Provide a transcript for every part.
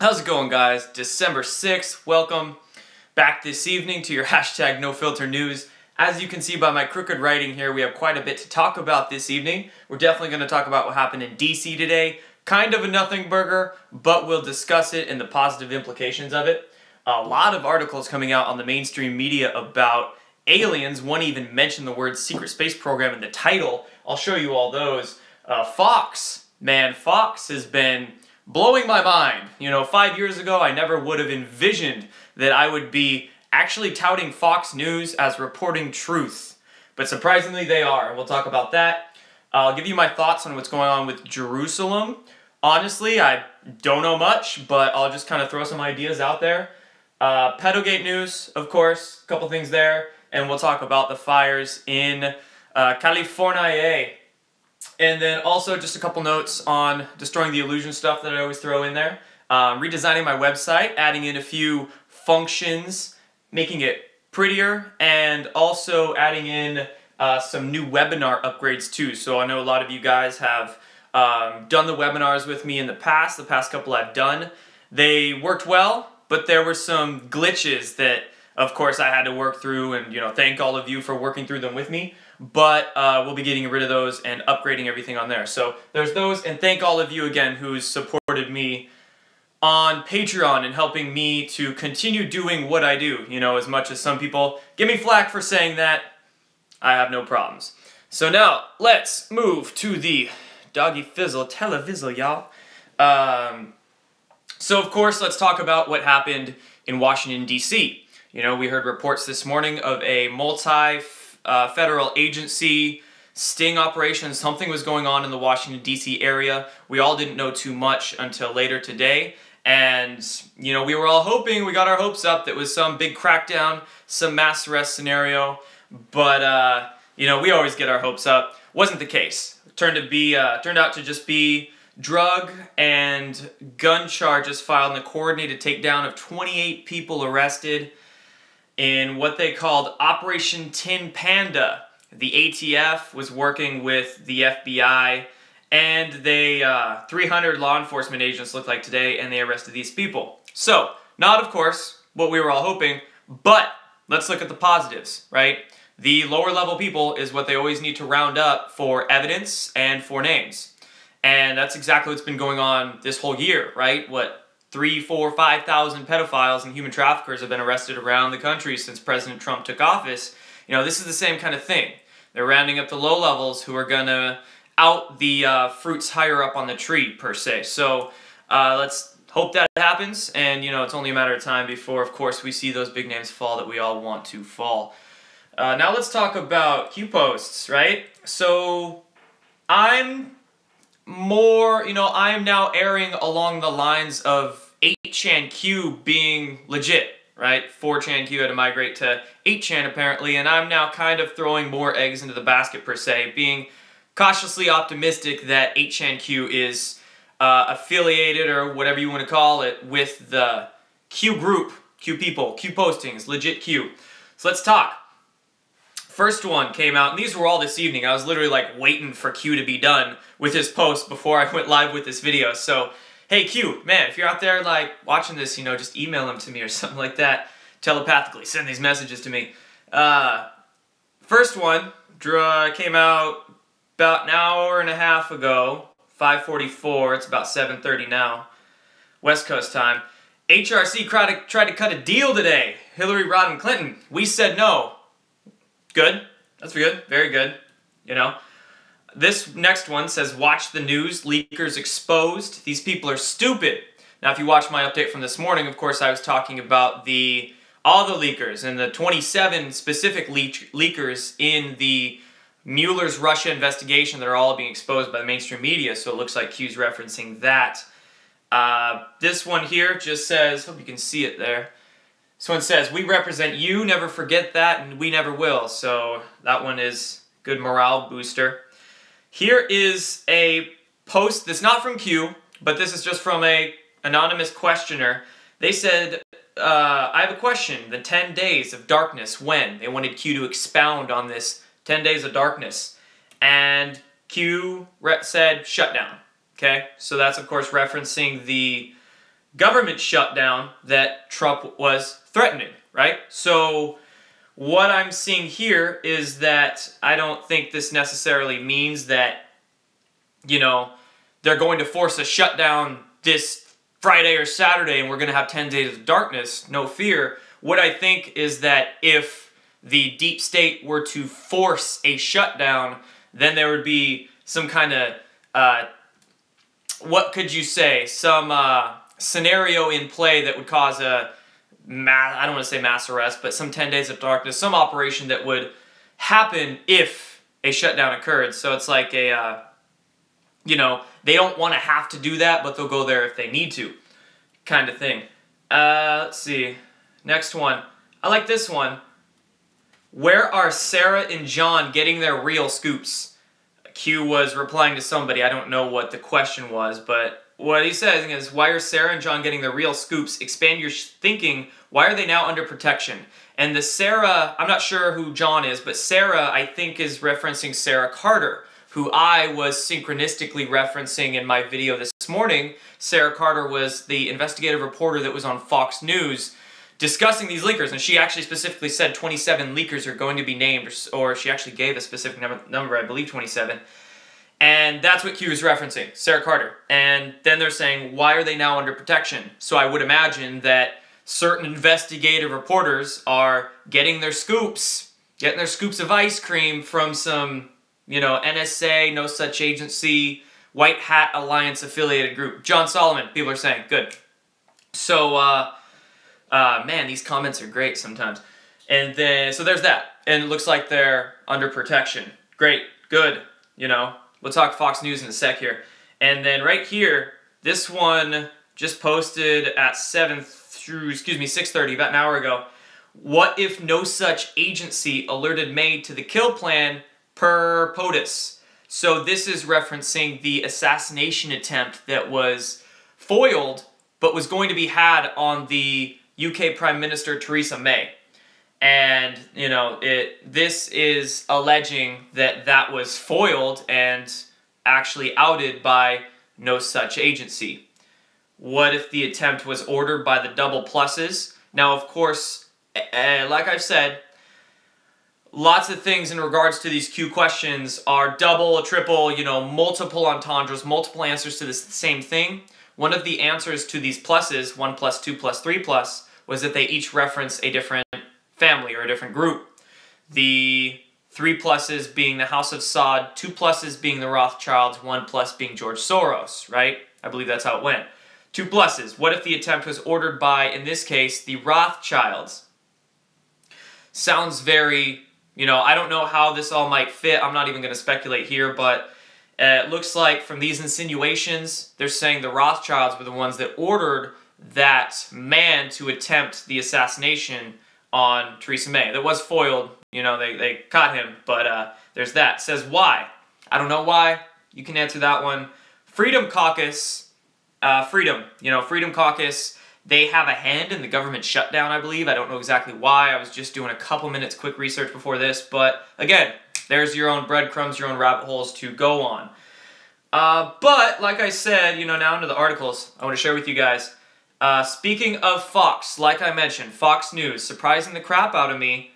How's it going, guys? December 6th. Welcome back this evening to your hashtag NoFilter News. As you can see by my crooked writing here, we have quite a bit to talk about this evening. We're definitely going to talk about what happened in DC today. Kind of a nothing burger, but we'll discuss it and the positive implications of it. A lot of articles coming out on the mainstream media about aliens. One even mentioned the word secret space program in the title. I'll show you all those. Fox has been blowing my mind. 5 years ago, I never would have envisioned that I would be actually touting Fox News as reporting truth. But surprisingly, they are, and we'll talk about that. I'll give you my thoughts on what's going on with Jerusalem. Honestly, I don't know much, but I'll just kind of throw some ideas out there. PGate news, of course, a couple things there, and we'll talk about the fires in California. And then also just a couple notes on destroying the illusion stuff that I always throw in there. Redesigning my website, adding in a few functions, making it prettier, and also adding in some new webinar upgrades too. So I know a lot of you guys have done the webinars with me in the past couple I've done. They worked well, but there were some glitches that, of course, I had to work through, and thank all of you for working through them with me. But we'll be getting rid of those and upgrading everything on there. So there's those, and thank all of you again who's supported me on Patreon and helping me to continue doing what I do. As much as some people give me flack for saying that, I have no problems. So now, let's move to the doggy fizzle televizzle, y'all. So of course, let's talk about what happened in Washington, D.C. We heard reports this morning of a federal agency sting operation. Something was going on in the Washington, D.C. area. We all didn't know too much until later today. And, we were all hoping, we got our hopes up, that was some big crackdown, some mass arrest scenario. But, we always get our hopes up. Wasn't the case. Turned out to just be drug and gun charges filed in the coordinated takedown of 28 people arrested in what they called Operation Tin Panda. The ATF was working with the FBI, and they 300 law enforcement agents looked like today, and they arrested these people. So, not of course what we were all hoping, but let's look at the positives, right? The lower level people is what they always need to round up for evidence and for names. And that's exactly what's been going on this whole year, right? 3,000, 4,000, 5,000 pedophiles and human traffickers have been arrested around the country since President Trump took office. This is the same kind of thing. They're rounding up the low levels who are going to out the fruits higher up on the tree, per se. So let's hope that happens. And, it's only a matter of time before, of course, we see those big names fall that we all want to fall. Now let's talk about Q posts, right? So I'm I'm now erring along the lines of 8chan Q being legit, right? 4chan Q had to migrate to 8chan apparently, and I'm now kind of throwing more eggs into the basket per se, being cautiously optimistic that 8chan Q is affiliated, or whatever you want to call it, with the Q group, Q people, Q postings, legit Q. So let's talk. First one came out, and these were all this evening. I was literally waiting for Q to be done with his post before I went live with this video. So, hey Q, man, if you're out there watching this, just email them to me or something like that, telepathically, send these messages to me. First one came out about an hour and a half ago, 5:44, it's about 7:30 now, West Coast time. HRC tried to cut a deal today, Hillary, Rodham, Clinton. We said no. Good. That's good. Very good. This next one says, watch the news, leakers exposed. These people are stupid. Now, if you watch my update from this morning, of course, I was talking about all the leakers and the 27 specific leakers in the Mueller's Russia investigation that are all being exposed by the mainstream media, so it looks like Q's referencing that. This one here just says, hope you can see it there. This one says, we represent you, never forget that, and we never will. So that one is good morale booster. Here is a post that's not from Q, but this is just from a anonymous questioner. They said, I have a question. The 10 days of darkness, when? They wanted Q to expound on this 10 days of darkness. And Q said, shut down. okay? So that's, of course, referencing the government shutdown that Trump was threatening, right? So what I'm seeing here is that I don't think this necessarily means that, you know, they're going to force a shutdown this Friday or Saturday and we're going to have 10 days of darkness, no fear. What I think is that if the deep state were to force a shutdown, then there would be some kind of, what could you say, some scenario in play that would cause I don't want to say mass arrest, but some 10 days of darkness, some operation that would happen if a shutdown occurred. So it's like a, you know, they don't want to have to do that, but they'll go there if they need to, kind of thing. Let's see. Next one. I like this one. Where are Sarah and John getting their real scoops? Q was replying to somebody. I don't know what the question was, but what he says is, why are Sarah and John getting their real scoops? Expand your thinking. Why are they now under protection? And the Sarah, I'm not sure who John is, but Sarah, I think, is referencing Sarah Carter, who I was synchronistically referencing in my video this morning. Sarah Carter was the investigative reporter that was on Fox News discussing these leakers, and she actually specifically said 27 leakers are going to be named, or she actually gave a specific number, I believe 27. And that's what Q is referencing, Sarah Carter. And then they're saying, why are they now under protection? So I would imagine that certain investigative reporters are getting their scoops of ice cream from some, you know, NSA, no such agency, White Hat Alliance affiliated group. John Solomon, people are saying, good. So, man, these comments are great sometimes. And then, so there's that. And it looks like they're under protection. Great, good, you know. We'll talk Fox News in a sec here. And then right here, this one just posted at 6:30, about an hour ago. What if no such agency alerted May to the kill plan per POTUS? So this is referencing the assassination attempt that was foiled, but was going to be had on the UK Prime Minister Theresa May. And, you know, this is alleging that that was foiled and actually outed by no such agency. What if the attempt was ordered by the double pluses? Now, of course, like I've said, lots of things in regards to these Q questions are double, triple, you know, multiple entendres, multiple answers to this same thing. One of the answers to these pluses, 1 plus, 2 plus, 3 plus, was that they each reference a different family or a different group. The 3 pluses being the House of Saud, 2 pluses being the Rothschilds, 1 plus being George Soros, right? I believe that's how it went. 2 pluses. What if the attempt was ordered by, in this case, the Rothschilds? Sounds very, you know, I don't know how this all might fit. I'm not even going to speculate here, but it looks like from these insinuations, they're saying the Rothschilds were the ones that ordered that man to attempt the assassination on Theresa May. That was foiled, you know, they caught him, but there's that. It says why? I don't know why. You can answer that one. Freedom Caucus, Freedom Caucus, they have a hand in the government shutdown, I believe. I don't know exactly why. I was just doing a couple minutes quick research before this, but again, there's your own breadcrumbs, your own rabbit holes to go on. But, like I said, you know, now into the articles I want to share with you guys. Speaking of Fox, like I mentioned, Fox News, surprising the crap out of me.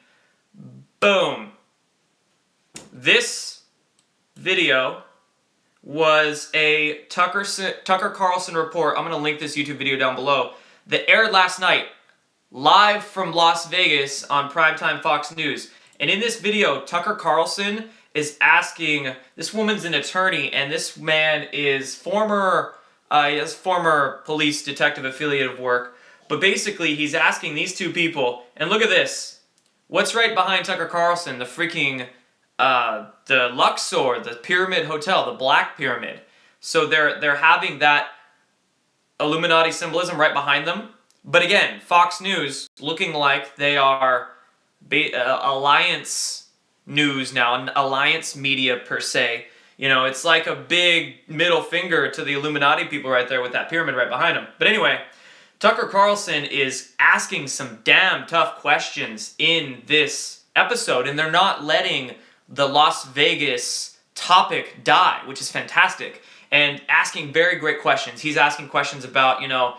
Boom. This video was a Tucker Carlson report. I'm going to link this YouTube video down below. That aired last night, live from Las Vegas on primetime Fox News. And in this video, Tucker Carlson is asking, this woman's an attorney, and this man is former police detective affiliative work, but basically he's asking these two people, and look at this. What's right behind Tucker Carlson? The freaking, the Luxor, the Pyramid Hotel, the Black Pyramid. So they're having that Illuminati symbolism right behind them. But again, Fox News looking like they are Alliance News now, an Alliance Media per se. You know, it's like a big middle finger to the Illuminati people right there with that pyramid right behind them. But anyway, Tucker Carlson is asking some damn tough questions in this episode, and they're not letting the Las Vegas topic die, which is fantastic. and asking very great questions. He's asking questions about, you know,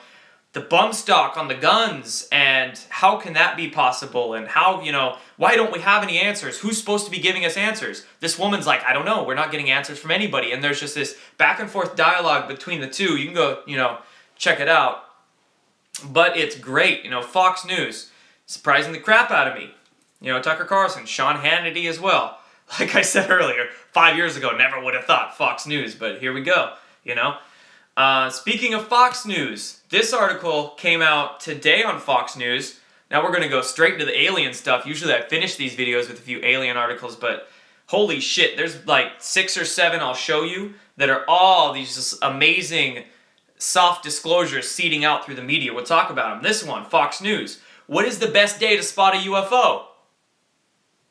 the bump stock on the guns, and how can that be possible, and how, you know, why don't we have any answers? Who's supposed to be giving us answers? This woman's like, I don't know, we're not getting answers from anybody. And there's just this back and forth dialogue between the two. You can go, you know, check it out. But it's great. You know, Fox News, surprising the crap out of me. You know, Tucker Carlson, Sean Hannity as well. Like I said earlier, 5 years ago, never would have thought Fox News, but here we go, you know. Speaking of Fox News, this article came out today on Fox News. Now we're going to go straight into the alien stuff. Usually I finish these videos with a few alien articles, but holy shit, there's like 6 or 7 I'll show you that are all these just amazing soft disclosures seeding out through the media. We'll talk about them. This one, Fox News. What is the best day to spot a UFO?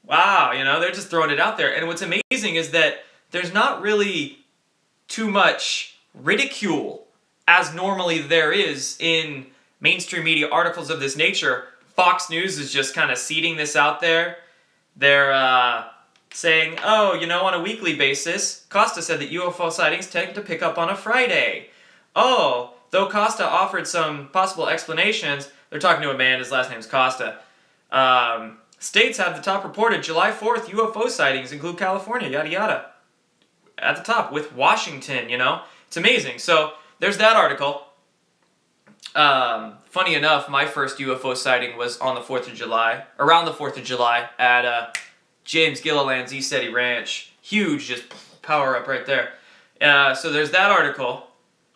Wow, you know, they're just throwing it out there. And what's amazing is that there's not really too much ridicule as normally there is in mainstream media articles of this nature. Fox News is just kind of seeding this out there. They're saying, oh, you know, on a weekly basis, Costa said that UFO sightings tend to pick up on a Friday. Oh, though Costa offered some possible explanations, they're talking to a man, his last name's Costa. States have the top reported July 4th UFO sightings include California, yada yada. At the top, with Washington, you know. It's amazing. So, there's that article. Funny enough, my first UFO sighting was on the 4th of July, around the 4th of July, at James Gilliland's East Eddy Ranch. Huge, just power up right there. So there's that article.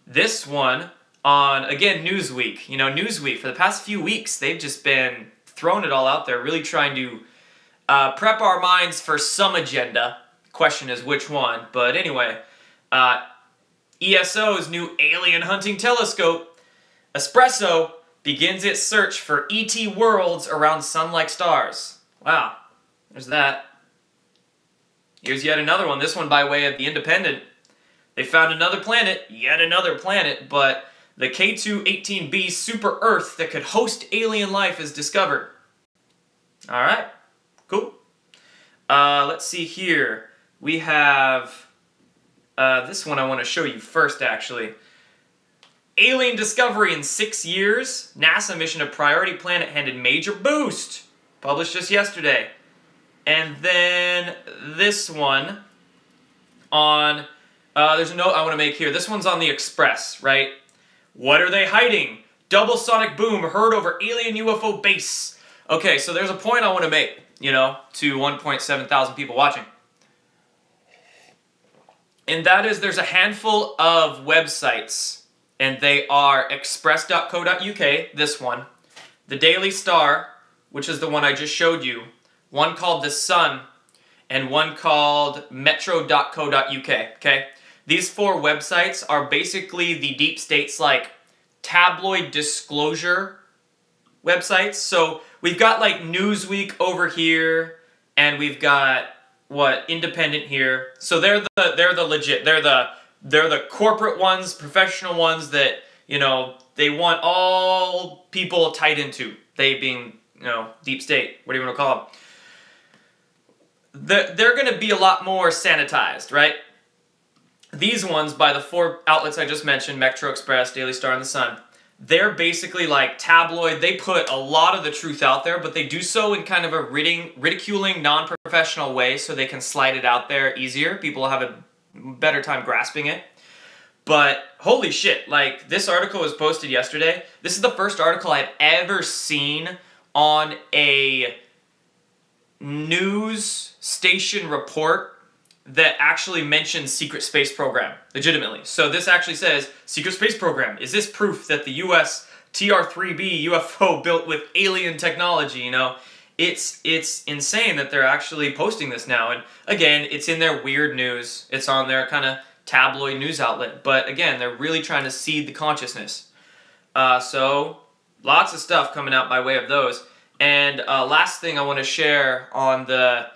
This one on, again, Newsweek. You know, Newsweek, for the past few weeks, they've just been throwing it all out there, really trying to prep our minds for some agenda. Question is which one. But anyway, ESO's new alien hunting telescope, Espresso, begins its search for ET worlds around sun-like stars. Wow, there's that. Here's yet another one, this one by way of The Independent. They found another planet, yet another planet, but the K2-18b super Earth that could host alien life is discovered. Alright, cool. Let's see here. We have this one I want to show you first, actually. Alien discovery in 6 years. NASA mission of Priority Planet handed major boost. Published just yesterday. And then this one on, there's a note I want to make here. This one's on the Express, right? What are they hiding? Double sonic boom heard over alien UFO base. Okay, so there's a point I want to make, you know, to 1.7 thousand people watching. And that is, there's a handful of websites, and they are express.co.uk, this one, the Daily Star, which is the one I just showed you, one called The Sun, and one called metro.co.uk, okay? These 4 websites are basically the deep state's, like, tabloid disclosure websites. So we've got, like, Newsweek over here, and we've got, what, Independent here. So they're the legit, they're the corporate ones, professional ones that, you know, they want all people tied into. They being, you know, deep state, what do you want to call them? They're going to be a lot more sanitized, right? These ones, by the 4 outlets I just mentioned, Metro, Express, Daily Star, and The Sun, they're basically like tabloid. They put a lot of the truth out there, but they do so in kind of a ridiculing, non-professional way so they can slide it out there easier. People have a better time grasping it. But holy shit, like, this article was posted yesterday. This is the first article I've ever seen on a news station report that actually mentions secret space program, legitimately. So this actually says, secret space program, is this proof that the US TR-3B UFO built with alien technology, you know? It's insane that they're actually posting this now. And again, it's in their weird news. It's on their kind of tabloid news outlet. But again, they're really trying to seed the consciousness. So lots of stuff coming out by way of those. And last thing I want to share on the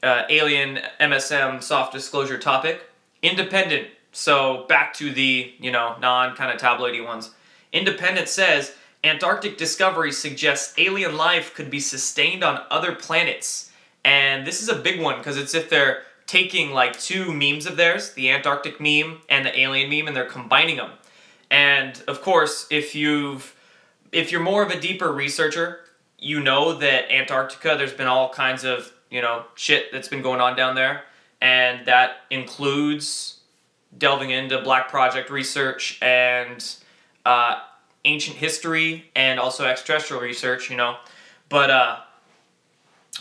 alien MSM soft disclosure topic, Independent. So back to the, you know, non-kind of tabloidy ones. Independent says, Antarctic discovery suggests alien life could be sustained on other planets. And this is a big one because it's if they're taking like two memes of theirs, the Antarctic meme and the alien meme, and they're combining them. And of course, if you're more of a deeper researcher, you know that Antarctica, there's been all kinds of, shit that's been going on down there. And that includes delving into Black Project research and ancient history and also extraterrestrial research, But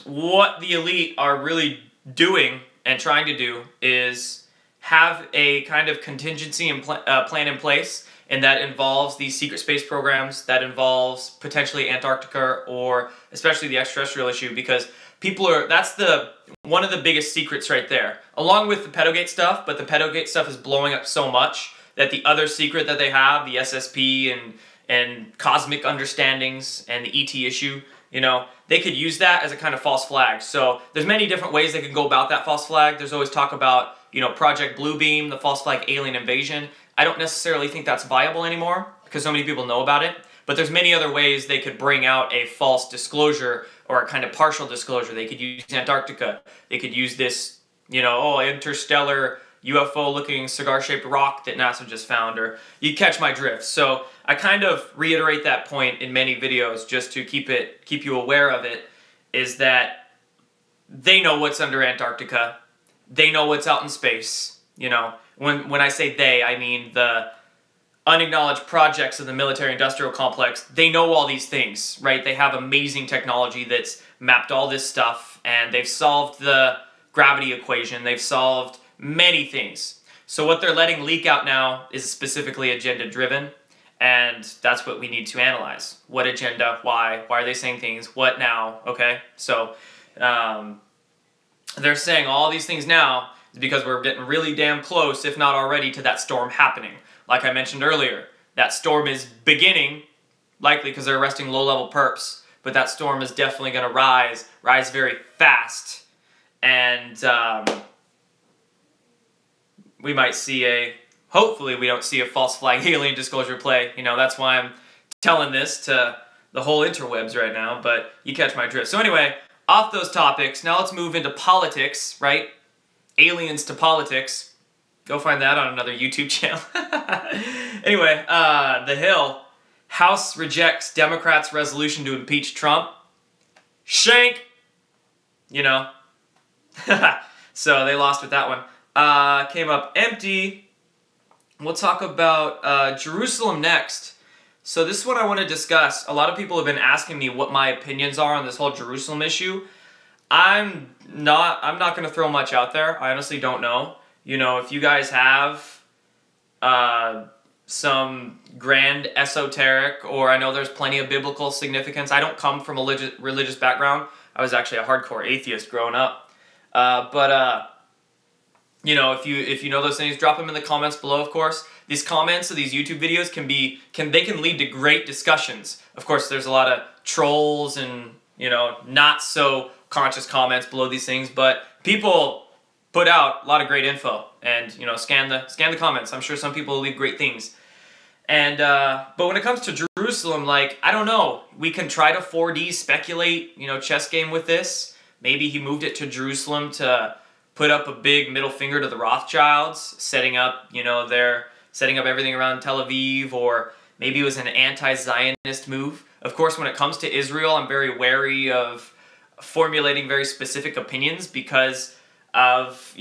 what the elite are really doing and trying to do is have a kind of contingency and plan in place, and that involves these secret space programs, that involves potentially Antarctica or especially the extraterrestrial issue, because that's one of the biggest secrets right there, along with the PGate stuff. But the PGate stuff is blowing up so much that the other secret that they have, the SSP and cosmic understandings and the ET issue, they could use that as a kind of false flag. So there's many different ways they can go about that false flag. There's always talk about, Project Bluebeam, the false flag alien invasion. I don't necessarily think that's viable anymore because so many people know about it. But there's many other ways they could bring out a false disclosure or a kind of partial disclosure. They could use Antarctica. They could use this, interstellar UFO-looking cigar-shaped rock that NASA just found, or you catch my drift. So I kind of reiterate that point in many videos just to keep you aware of it, is that they know what's under Antarctica. They know what's out in space. When I say they, I mean the unacknowledged projects of the military-industrial complex. They know all these things, right? They have amazing technology that's mapped all this stuff, and they've solved the gravity equation. They've solved many things. So what they're letting leak out now is specifically agenda-driven, and that's what we need to analyze. What agenda? Why? Why are they saying things? What now? Okay? So they're saying all these things now is because we're getting really damn close, if not already, to that storm happening. Like I mentioned earlier, that storm is beginning, likely because they're arresting low-level perps, but that storm is definitely going to rise very fast, and we might see hopefully we don't see a false flag alien disclosure play. That's why I'm telling this to the whole interwebs right now, but you catch my drift. So anyway, off those topics, now let's move into politics, right? Aliens to politics. Go find that on another YouTube channel. Anyway, The Hill. House rejects Democrats' resolution to impeach Trump. Shank! So they lost with that one. Came up empty. We'll talk about Jerusalem next. So this is what I want to discuss. A lot of people have been asking me what my opinions are on this whole Jerusalem issue. I'm not going to throw much out there. I honestly don't know. If you guys have some grand esoteric, or I know there's plenty of biblical significance. I don't come from a religious background. I was actually a hardcore atheist growing up. If you know those things, drop them in the comments below, of course. These comments of these YouTube videos can lead to great discussions. Of course, there's a lot of trolls and, not so conscious comments below these things, but people put out a lot of great info, and scan the comments. I'm sure some people will leave great things. And but when it comes to Jerusalem, I don't know. We can try to 4D speculate, chess game with this. Maybe he moved it to Jerusalem to put up a big middle finger to the Rothschilds, setting up everything around Tel Aviv, or maybe it was an anti-Zionist move. Of course, when it comes to Israel, I'm very wary of formulating very specific opinions because of,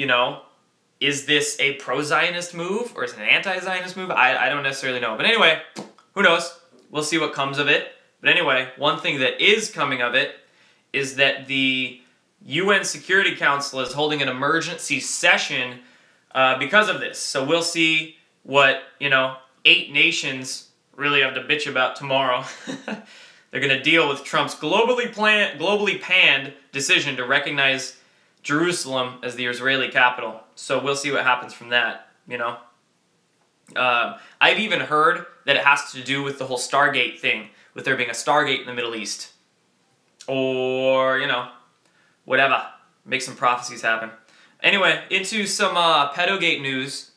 is this a pro-Zionist move or is it an anti-Zionist move? I don't necessarily know. But anyway, who knows? We'll see what comes of it. But anyway, one thing that is coming of it is that the UN Security Council is holding an emergency session because of this. So we'll see what, 8 nations really have to bitch about tomorrow. They're going to deal with Trump's globally panned decision to recognize Jerusalem as the Israeli capital. So we'll see what happens from that, I've even heard that it has to do with the whole Stargate thing, with there being a Stargate in the Middle East. Or, whatever. Make some prophecies happen. Anyway, into some PGate news.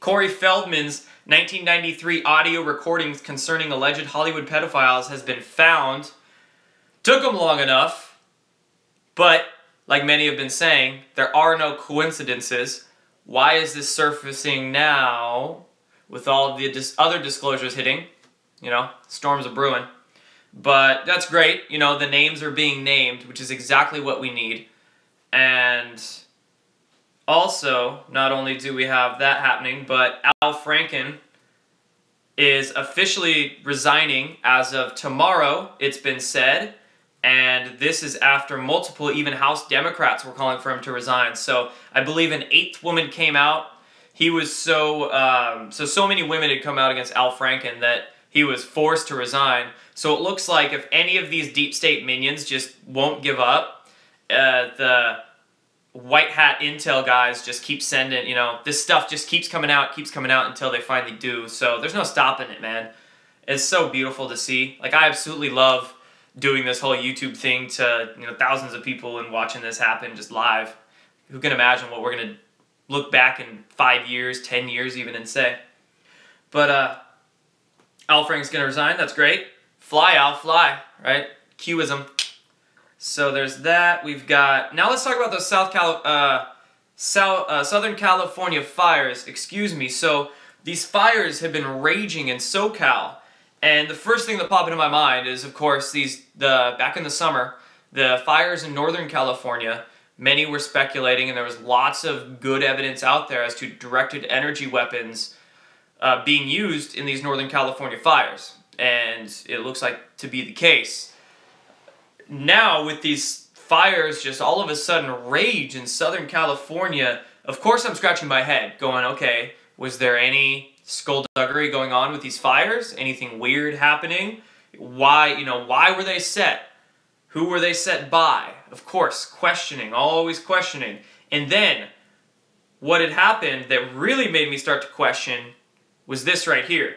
Corey Feldman's 1993 audio recordings concerning alleged Hollywood pedophiles has been found. Took them long enough, but like many have been saying, there are no coincidences. Why is this surfacing now with all of the other disclosures hitting? You know, storms are brewing. But that's great. You know, the names are being named, which is exactly what we need. And also, not only do we have that happening, but Al Franken is officially resigning as of tomorrow, it's been said. And this is after multiple, even House Democrats were calling for him to resign. So I believe an 8th woman came out. He was so many women had come out against Al Franken that he was forced to resign. So it looks like if any of these deep state minions just won't give up, the white hat intel guys just keep sending, you know, this stuff just keeps coming out until they finally do. So there's no stopping it, man. It's so beautiful to see. Like, I absolutely love doing this whole YouTube thing to, you know, thousands of people and watching this happen just live. Who can imagine what we're going to look back in 5 years, 10 years even and say. But Al Franken's going to resign. That's great. Fly, Al, fly, right? Qism. So there's that. We've got... Now let's talk about those Southern California fires. Excuse me. So these fires have been raging in SoCal. And the first thing that popped into my mind is, of course, back in the summer, the fires in Northern California. Many were speculating, and there was lots of good evidence out there as to directed energy weapons being used in these Northern California fires. And it looks like to be the case. Now, with these fires just all of a sudden rage in Southern California, of course I'm scratching my head, going, okay, was there any skullduggery going on with these fires? Anything weird happening? Why were they set? Who were they set by? Of course, questioning, always questioning. And then, what had happened that really made me start to question was this right here.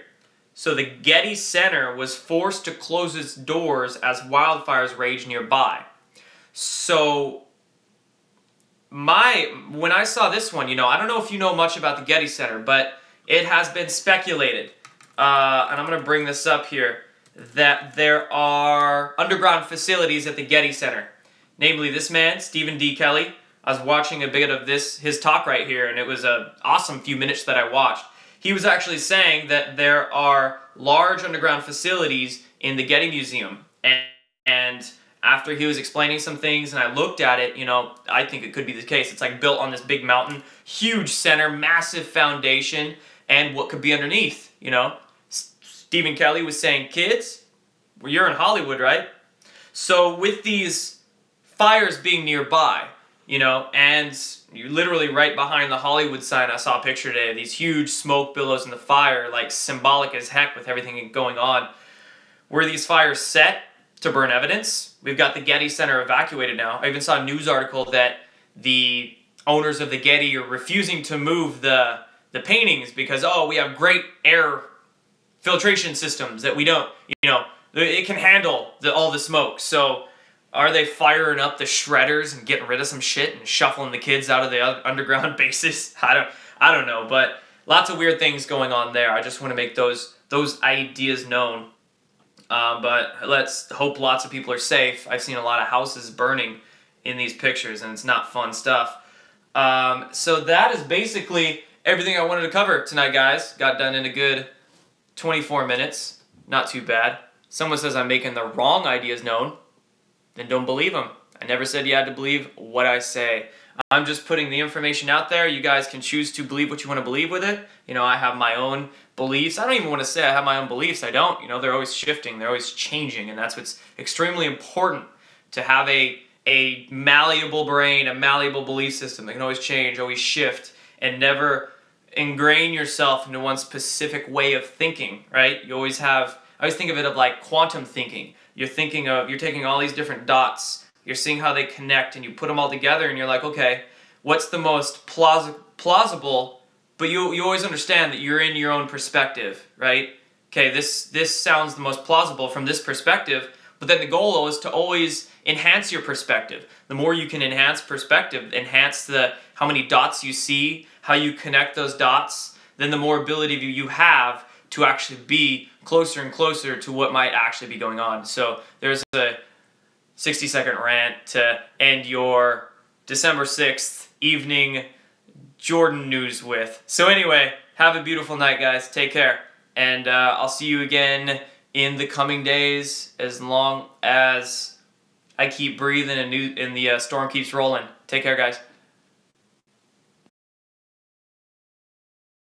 So the Getty Center was forced to close its doors as wildfires raged nearby. So when I saw this one, you know, I don't know if you know much about the Getty Center, but it has been speculated, and I'm going to bring this up here, that there are underground facilities at the Getty Center. Namely, this man, Stephen D. Kelly. I was watching a bit of his talk right here, and it was an awesome few minutes that I watched. He was actually saying that there are large underground facilities in the Getty Museum. And after he was explaining some things and I looked at it, you know, I think it could be the case. It's like built on this big mountain, huge center, massive foundation, and what could be underneath, you know. Stephen Kelly was saying, kids, well, you're in Hollywood, right? So with these fires being nearby, you know, and you literally right behind the Hollywood sign, I saw a picture today of these huge smoke billows in the fire, like symbolic as heck with everything going on. Were these fires set to burn evidence? We've got the Getty Center evacuated now. I even saw a news article that the owners of the Getty are refusing to move the paintings because, oh, we have great air filtration systems that we don't, you know, it can handle all the smoke. So are they firing up the shredders and getting rid of some shit and shuffling the kids out of the underground bases? I don't know, but lots of weird things going on there. I just want to make those ideas known. But let's hope lots of people are safe. I've seen a lot of houses burning in these pictures, and it's not fun stuff. So that is basically everything I wanted to cover tonight, guys. Got done in a good 24 minutes. Not too bad. Someone says I'm making the wrong ideas known. Then don't believe them. I never said you had to believe what I say. I'm just putting the information out there. You guys can choose to believe what you want to believe with it. You know, I have my own beliefs. I don't even want to say I have my own beliefs. I don't. You know, they're always shifting. They're always changing. And that's what's extremely important, to have a malleable brain, a malleable belief system that can always change, always shift, and never ingrain yourself into one specific way of thinking, right? I always think of it of like quantum thinking. You're taking all these different dots, you're seeing how they connect, and you put them all together, and you're like, okay, what's the most plausible, but you always understand that you're in your own perspective, right? Okay, this sounds the most plausible from this perspective, but then the goal is to always enhance your perspective. The more you can enhance perspective, enhance how many dots you see, how you connect those dots, then the more ability you have to actually be closer and closer to what might actually be going on. So there's a 60-second rant to end your December 6th evening Jordan news with. So anyway, have a beautiful night, guys. Take care. And I'll see you again in the coming days as long as I keep breathing and the storm keeps rolling. Take care, guys.